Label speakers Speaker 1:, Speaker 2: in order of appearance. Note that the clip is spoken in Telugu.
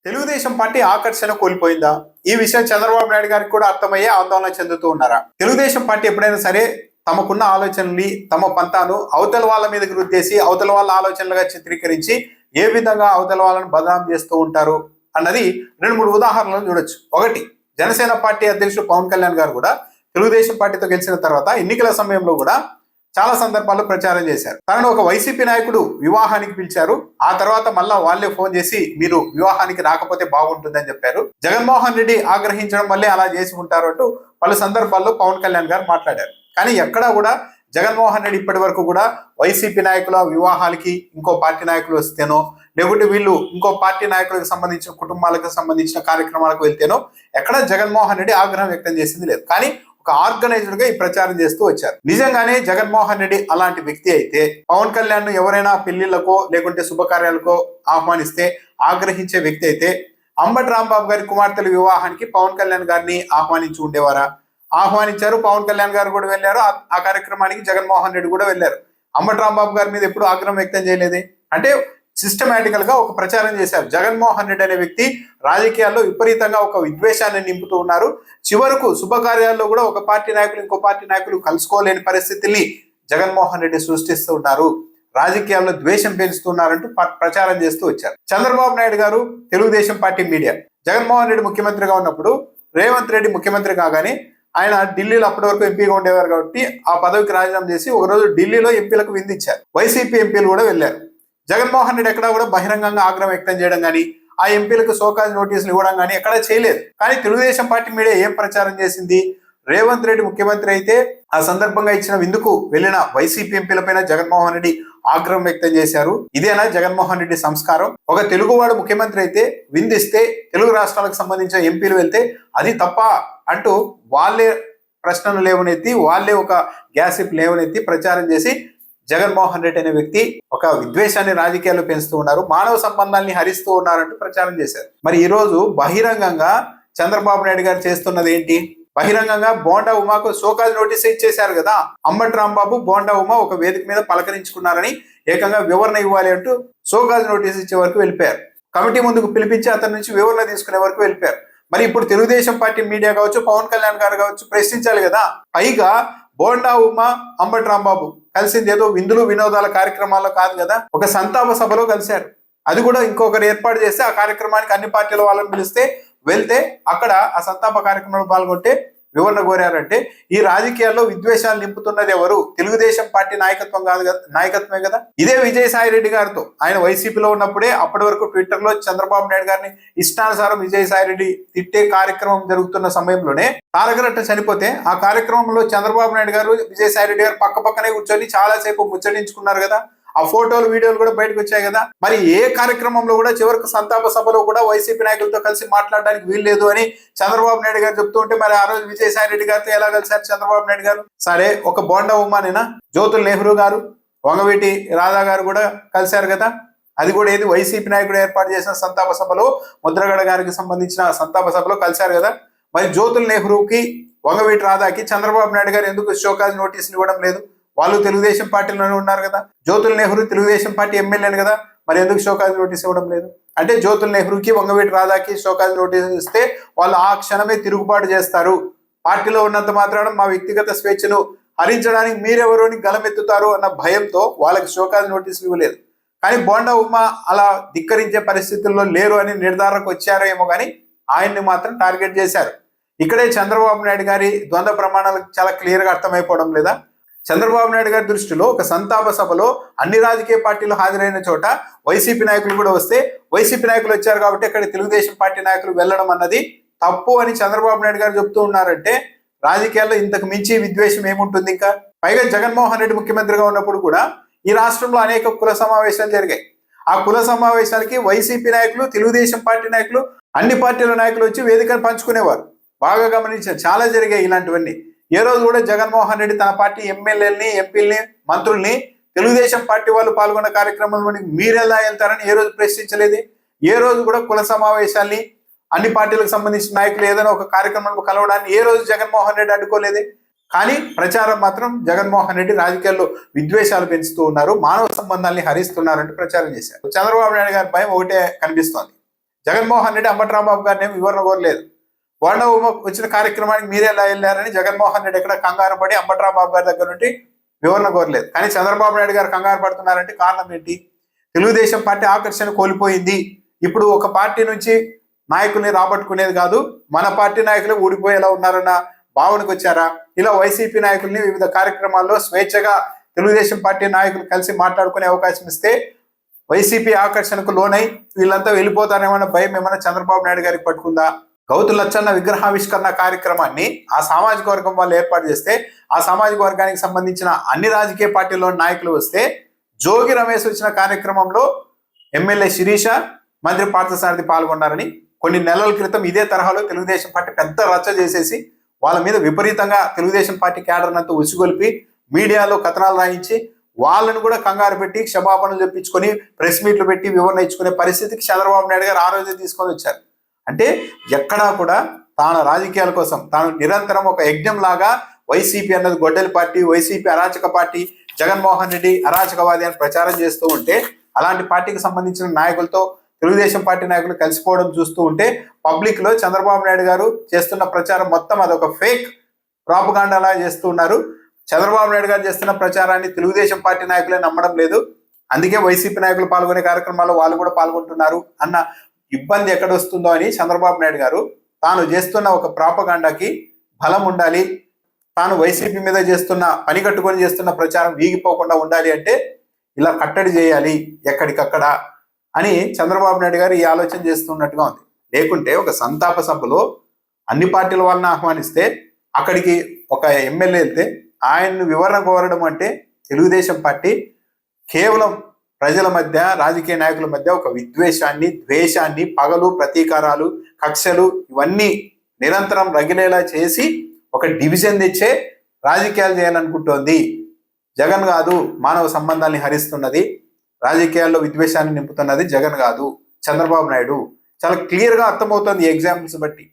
Speaker 1: తెలుగుదేశం పార్టీ ఆకర్షణ కోల్పోయిందా? ఈ విషయం చంద్రబాబు నాయుడు గారికి కూడా అర్థమయ్యే ఆందోళన చెందుతూ ఉన్నారా? తెలుగుదేశం పార్టీ ఎప్పుడైనా సరే తమకున్న ఆలోచనల్ని తమ పంతాను అవతల వాళ్ళ మీదకి రుద్దేసి అవతల వాళ్ళ ఆలోచనలుగా చిత్రీకరించి ఏ విధంగా అవతల వాళ్ళని బదనాం చేస్తూ ఉంటారు అన్నది 2-3 ఉదాహరణలు చూడొచ్చు. ఒకటి, జనసేన పార్టీ అధ్యక్షుడు పవన్ కళ్యాణ్ గారు కూడా తెలుగుదేశం పార్టీతో గెలిచిన తర్వాత ఎన్నికల సమయంలో కూడా చాలా సందర్భాల్లో ప్రచారం చేశారు. తనను ఒక వైసీపీ నాయకుడు వివాహానికి పిలిచారు. ఆ తర్వాత మళ్ళా వాళ్ళే ఫోన్ చేసి మీరు వివాహానికి రాకపోతే బాగుంటుందని చెప్పారు. జగన్మోహన్ రెడ్డి ఆగ్రహించడం వల్లే అలా చేసి ఉంటారు అంటూ పలు సందర్భాల్లో పవన్ కళ్యాణ్ గారు మాట్లాడారు. కానీ ఎక్కడా కూడా జగన్మోహన్ రెడ్డి ఇప్పటి వరకు కూడా వైసీపీ నాయకుల వివాహాలకి ఇంకో పార్టీ నాయకులు వస్తేనో, లేకుంటే వీళ్ళు ఇంకో పార్టీ నాయకులకు సంబంధించిన కుటుంబాలకు సంబంధించిన కార్యక్రమాలకు వెళ్తేనో ఎక్కడ జగన్మోహన్ రెడ్డి ఆగ్రహం వ్యక్తం చేసింది లేదు. కానీ ఒక ఆర్గనైజ్డ్ గా ఈ ప్రచారం చేస్తూ వచ్చారు. నిజంగానే జగన్మోహన్ రెడ్డి అలాంటి వ్యక్తి అయితే పవన్ కళ్యాణ్ ఎవరైనా పెళ్లిళ్లకో లేకుంటే శుభకార్యాలకో ఆహ్వానిస్తే ఆగ్రహించే వ్యక్తి అయితే అంబటి రాంబాబు గారి కుమార్తెల వివాహానికి పవన్ కళ్యాణ్ గారిని ఆహ్వానించి ఉండేవారా? ఆహ్వానించారు. పవన్ కళ్యాణ్ గారు కూడా వెళ్ళారు. ఆ కార్యక్రమానికి జగన్మోహన్ రెడ్డి కూడా వెళ్ళారు. అంబటి రాంబాబు గారి మీద ఎప్పుడు ఆగ్రహం వ్యక్తం చేయలేదే. అంటే సిస్టమేటికల్ గా ఒక ప్రచారం చేశారు. జగన్మోహన్ రెడ్డి అనే వ్యక్తి రాజకీయాల్లో విపరీతంగా ఒక విద్వేషాన్ని నింపుతూ ఉన్నారు. చివరకు శుభకార్యాల్లో కూడా ఒక పార్టీ నాయకులు ఇంకో పార్టీ నాయకులు కలుసుకోలేని పరిస్థితుల్ని జగన్మోహన్ రెడ్డి సృష్టిస్తూ ఉన్నారు. రాజకీయాల్లో ద్వేషం పెంచుతున్నారంటూ ప్రచారం చేస్తూ వచ్చారు. చంద్రబాబు నాయుడు గారు, తెలుగుదేశం పార్టీ మీడియా, జగన్మోహన్ రెడ్డి ముఖ్యమంత్రిగా ఉన్నప్పుడు రేవంత్ రెడ్డి ముఖ్యమంత్రి కాగానే ఆయన ఢిల్లీలో అప్పటి వరకు ఎంపీగా ఉండేవారు కాబట్టి ఆ పదవికి రాజీనామా చేసి ఒకరోజు ఢిల్లీలో ఎంపీలకు విందిచ్చారు. వైసీపీ ఎంపీలు కూడా వెళ్ళారు. జగన్మోహన్ రెడ్డి ఎక్కడా కూడా బహిరంగంగా ఆగ్రహం వ్యక్తం చేయడం కానీ ఆ ఎంపీలకు షోకాజ్ నోటీసులు ఇవ్వడం కానీ ఎక్కడా చేయలేదు. కానీ తెలుగుదేశం పార్టీ మీడియా ఏం ప్రచారం చేసింది? రేవంత్ రెడ్డి ముఖ్యమంత్రి అయితే ఆ సందర్భంగా ఇచ్చిన విందుకు వెళ్లిన వైసీపీ ఎంపీలపైన జగన్మోహన్ రెడ్డి ఆగ్రహం వ్యక్తం చేశారు. ఇదేనా జగన్మోహన్ రెడ్డి సంస్కారం? ఒక తెలుగువాడు ముఖ్యమంత్రి అయితే విందిస్తే తెలుగు రాష్ట్రాలకు సంబంధించిన ఎంపీలు వెళ్తే అది తప్ప అంటూ వాళ్ళే ప్రశ్నలు లేవనెత్తి వాళ్ళే ఒక గ్యాసిప్ లేవనెత్తి ప్రచారం చేసి జగన్మోహన్ రెడ్డి అనే వ్యక్తి ఒక విద్వేషాన్ని రాజకీయాల్లో పెంచుతూ ఉన్నారు, మానవ సంబంధాన్ని హరిస్తూ ఉన్నారంటూ ప్రచారం చేశారు. మరి ఈ రోజు బహిరంగంగా చంద్రబాబు నాయుడు గారు చేస్తున్నది ఏంటి? బహిరంగంగా బోండా ఉమాకు షోకాజ్ నోటీస్ ఇచ్చేశారు కదా. అంబటి రాంబాబు, బోండా ఉమా ఒక వేదిక మీద పలకరించుకున్నారని ఏకంగా వివరణ ఇవ్వాలి అంటూ షోకాజ్ నోటీస్ ఇచ్చే వరకు వెళ్ళిపోయారు. కమిటీ ముందుకు పిలిపించి అతని నుంచి వివరణ తీసుకునే వరకు వెళ్ళిపోయారు. మరి ఇప్పుడు తెలుగుదేశం పార్టీ మీడియా కావచ్చు, పవన్ కళ్యాణ్ గారు కావచ్చు ప్రశ్నించాలి కదా. పైగా బోండా ఉమా, అంబటి రాంబాబు కలిసింది ఏదో విందులు వినోదాల కార్యక్రమాల్లో కాదు కదా, ఒక సంతాప సభలో కలిశారు. అది కూడా ఇంకొకరు ఏర్పాటు చేస్తే ఆ కార్యక్రమానికి అన్ని పార్టీల వాళ్ళని పిలిస్తే వెళ్తే అక్కడ ఆ సంతాప కార్యక్రమంలో పాల్గొంటే వివరణ కోరారంటే ఈ రాజకీయాల్లో విద్వేషాలు నింపుతున్నది ఎవరు? తెలుగుదేశం పార్టీ నాయకత్వం కాదు కదా, నాయకత్వమే కదా. ఇదే విజయసాయి రెడ్డి గారితో ఆయన వైసీపీలో ఉన్నప్పుడే అప్పటి వరకు ట్విట్టర్ లో చంద్రబాబు నాయుడు గారిని ఇష్టానుసారం విజయసాయి రెడ్డి తిట్టే కార్యక్రమం జరుగుతున్న సమయంలోనే తారకరట్న చనిపోతే ఆ కార్యక్రమంలో చంద్రబాబు నాయుడు గారు, విజయసాయి రెడ్డి గారు పక్క పక్కనే కూర్చొని చాలాసేపు ముచ్చటించుకున్నారు కదా. ఆ ఫోటోలు, వీడియోలు కూడా బయటకు వచ్చాయి కదా. మరి ఏ కార్యక్రమంలో కూడా చివరికి సంతాప సభలో కూడా వైసీపీ నాయకులతో కలిసి మాట్లాడడానికి వీల్లేదు అని చంద్రబాబు నాయుడు గారు చెప్తూ ఉంటే మరి ఆ రోజు విజయసాయి రెడ్డి గారితో ఎలా కలిసారు చంద్రబాబు నాయుడు గారు? సరే, ఒక బోండా ఉమానేనా? జ్యోతుల్ నెహ్రూ గారు, వంగవీటి రాధా గారు కూడా కలిశారు కదా. అది కూడా ఏది వైసీపీ నాయకుడు ఏర్పాటు చేసిన సంతాప సభలో, ముద్రగడ గారికి సంబంధించిన సంతాప సభలో కలిశారు కదా. మరి జ్యోతుల్ నెహ్రూకి, వంగవీటి రాధాకి చంద్రబాబు నాయుడు గారు ఎందుకు షోకాజ్ నోటీసులు ఇవ్వడం లేదు? వాళ్ళు తెలుగుదేశం పార్టీలోనే ఉన్నారు కదా. జ్యోతుల్ నెహ్రూ తెలుగుదేశం పార్టీ ఎమ్మెల్యేలు కదా, మరి ఎందుకు షోకాజ్ నోటీస్ ఇవ్వడం లేదు? అంటే జ్యోతుల్ నెహ్రూకి, వంగవీటి రాధాకి షోకాజ్ నోటీస్ ఇస్తే వాళ్ళు ఆ క్షణమే తిరుగుబాటు చేస్తారు. పార్టీలో ఉన్నంత మాత్రాన మా వ్యక్తిగత స్వేచ్ఛను హరించడానికి మీరెవరు అని గలమెత్తుతారు అన్న భయంతో వాళ్ళకి షోకాజ్ నోటీసులు ఇవ్వలేదు. కానీ బోండా ఉమా అలా ధిక్కరించే పరిస్థితుల్లో లేరు అని నిర్ధారణకు వచ్చారో ఏమో కానీ ఆయన్ని మాత్రం టార్గెట్ చేశారు. ఇక్కడే చంద్రబాబు నాయుడు గారి ద్వంద్వ ప్రమాణాలు చాలా క్లియర్ గా అర్థమైపోవడం లేదా? చంద్రబాబు నాయుడు గారి దృష్టిలో ఒక సంతాప సభలో అన్ని రాజకీయ పార్టీలు హాజరైన చోట వైసీపీ నాయకులు కూడా వస్తే వైసీపీ నాయకులు వచ్చారు కాబట్టి అక్కడ తెలుగుదేశం పార్టీ నాయకులు వెళ్ళడం అన్నది తప్పు అని చంద్రబాబు నాయుడు గారు చెప్తూ ఉన్నారంటే రాజకీయాల్లో ఇంతకు మించి విద్వేషం ఏముంటుంది ఇంకా? పైగా జగన్మోహన్ రెడ్డి ముఖ్యమంత్రిగా ఉన్నప్పుడు కూడా ఈ రాష్ట్రంలో అనేక కుల సమావేశాలు జరిగాయి. ఆ కుల సమావేశాలకి వైసీపీ నాయకులు, తెలుగుదేశం పార్టీ నాయకులు, అన్ని పార్టీల నాయకులు వచ్చి వేదికను పంచుకునేవారు. బాగా గమనించారు, చాలా జరిగాయి ఇలాంటివన్నీ. ఏ రోజు కూడా జగన్మోహన్ రెడ్డి తన పార్టీ ఎమ్మెల్యేలని, ఎంపీలని, మంత్రుల్ని తెలుగుదేశం పార్టీ వాళ్ళు పాల్గొన్న కార్యక్రమంలో మీరెలా వెళ్తారని ఏ రోజు ప్రశ్నించలేదు. ఏ రోజు కూడా కుల సమావేశాల్ని, అన్ని పార్టీలకు సంబంధించిన నాయకులు ఏదైనా ఒక కార్యక్రమంలో కలవడాన్ని ఏ రోజు జగన్మోహన్ రెడ్డి అడ్డుకోలేదే. కానీ ప్రచారం మాత్రం జగన్మోహన్ రెడ్డి రాజకీయాల్లో విద్వేషాలు పెంచుతూ ఉన్నారు, మానవ సంబంధాల్ని హరిస్తున్నారంటూ ప్రచారం చేశారు. చంద్రబాబు నాయుడు గారి భయం ఒకటే కనిపిస్తోంది. జగన్మోహన్ రెడ్డి అంబటి రాంబాబు గారిని వివరణ కోరలేదు. బోండా ఉమ వచ్చిన కార్యక్రమానికి మీరే ఎలా వెళ్ళారని జగన్మోహన్ రెడ్డి ఎక్కడ కంగారు పడి అంబటి రాంబాబు గారి దగ్గర నుండి వివరణ కోరలేదు. కానీ చంద్రబాబు నాయుడు గారు కంగారు పడుతున్నారంటే కారణం ఏంటి? తెలుగుదేశం పార్టీ ఆకర్షణ కోల్పోయింది. ఇప్పుడు ఒక పార్టీ నుంచి నాయకుల్ని రాబట్టుకునేది కాదు, మన పార్టీ నాయకులు ఊడిపోయేలా ఉన్నారన్న భావనకు వచ్చారా? ఇలా వైసీపీ నాయకుల్ని వివిధ కార్యక్రమాల్లో స్వేచ్ఛగా తెలుగుదేశం పార్టీ నాయకులు కలిసి మాట్లాడుకునే అవకాశం ఇస్తే వైసీపీ ఆకర్షణకు లోనై వీళ్ళంతా వెళ్ళిపోతారేమన్న భయం ఏమన్నా చంద్రబాబు నాయుడు గారికి పట్టుకుందా? గౌతు లచ్చన్న విగ్రహావిష్కరణ కార్యక్రమాన్ని ఆ సామాజిక వర్గం వాళ్ళు ఏర్పాటు చేస్తే ఆ సామాజిక వర్గానికి సంబంధించిన అన్ని రాజకీయ పార్టీల్లోని నాయకులు వస్తే జోగి రమేష్ వచ్చిన కార్యక్రమంలో ఎమ్మెల్యే శిరీష, మంత్రి పార్థసారథి పాల్గొన్నారని కొన్ని నెలల క్రితం ఇదే తరహాలో తెలుగుదేశం పార్టీ పెద్ద రచ్చ చేసేసి వాళ్ళ మీద విపరీతంగా తెలుగుదేశం పార్టీ క్యాడర్ అంతా ఉసిగొల్పి మీడియాలో కథనాలు రాయించి వాళ్ళని కూడా కంగారు పెట్టి క్షమాపణలు చెప్పించుకొని ప్రెస్ మీట్లు పెట్టి వివరణ ఇచ్చుకునే పరిస్థితికి చంద్రబాబు నాయుడు గారు ఆ రోజే తీసుకొని వచ్చారు. అంటే ఎక్కడా కూడా తాను రాజకీయాల కోసం తాను నిరంతరం ఒక యజ్ఞం లాగా వైసీపీ అన్నది గొడ్డలి పార్టీ, వైసీపీ అరాచక పార్టీ, జగన్మోహన్ రెడ్డి అరాచకవాది అని ప్రచారం చేస్తూ ఉంటే అలాంటి పార్టీకి సంబంధించిన నాయకులతో తెలుగుదేశం పార్టీ నాయకులు కలిసిపోవడం చూస్తూ ఉంటే పబ్లిక్ లో చంద్రబాబు నాయుడు గారు చేస్తున్న ప్రచారం మొత్తం అదొక ఫేక్ ప్రాపగాండాలా చేస్తూ ఉన్నారు. చంద్రబాబు నాయుడు గారు చేస్తున్న ప్రచారాన్ని తెలుగుదేశం పార్టీ నాయకులే నమ్మడం లేదు, అందుకే వైసీపీ నాయకులు పాల్గొనే కార్యక్రమాల్లో వాళ్ళు కూడా పాల్గొంటున్నారు అన్న ఇబ్బంది ఎక్కడ వస్తుందో అని చంద్రబాబు నాయుడు గారు తాను చేస్తున్న ఒక ప్రాపగాండాకి బలం ఉండాలి, తాను వైసీపీ మీద చేస్తున్న పని కట్టుకొని చేస్తున్న ప్రచారం వీగిపోకుండా ఉండాలి అంటే ఇలా కట్టడి చేయాలి ఎక్కడికక్కడ అని చంద్రబాబు నాయుడు గారు ఈ ఆలోచన చేస్తున్నట్టుగా ఉంది. లేకుంటే ఒక సంతాప సభలో అన్ని పార్టీల వాళ్ళని ఆహ్వానిస్తే అక్కడికి ఒక ఎమ్మెల్యే వెళ్తే ఆయన్ని వివరణ కోరడం అంటే తెలుగుదేశం పార్టీ కేవలం ప్రజల మధ్య, రాజకీయ నాయకుల మధ్య ఒక విద్వేషాన్ని, ద్వేషాన్ని, పగలు, ప్రతీకారాలు, కక్షలు ఇవన్నీ నిరంతరం రగిలేలా చేసి ఒక డివిజన్ తెచ్చే రాజకీయాలు చేయాలనుకుంటోంది. జగన్ కాదు మానవ సంబంధాన్ని హరిస్తున్నది, రాజకీయాల్లో విద్వేషాన్ని నింపుతున్నది జగన్ కాదు, చంద్రబాబు నాయుడు. చాలా క్లియర్గా అర్థమవుతుంది ఈ ఎగ్జాంపుల్స్ బట్టి.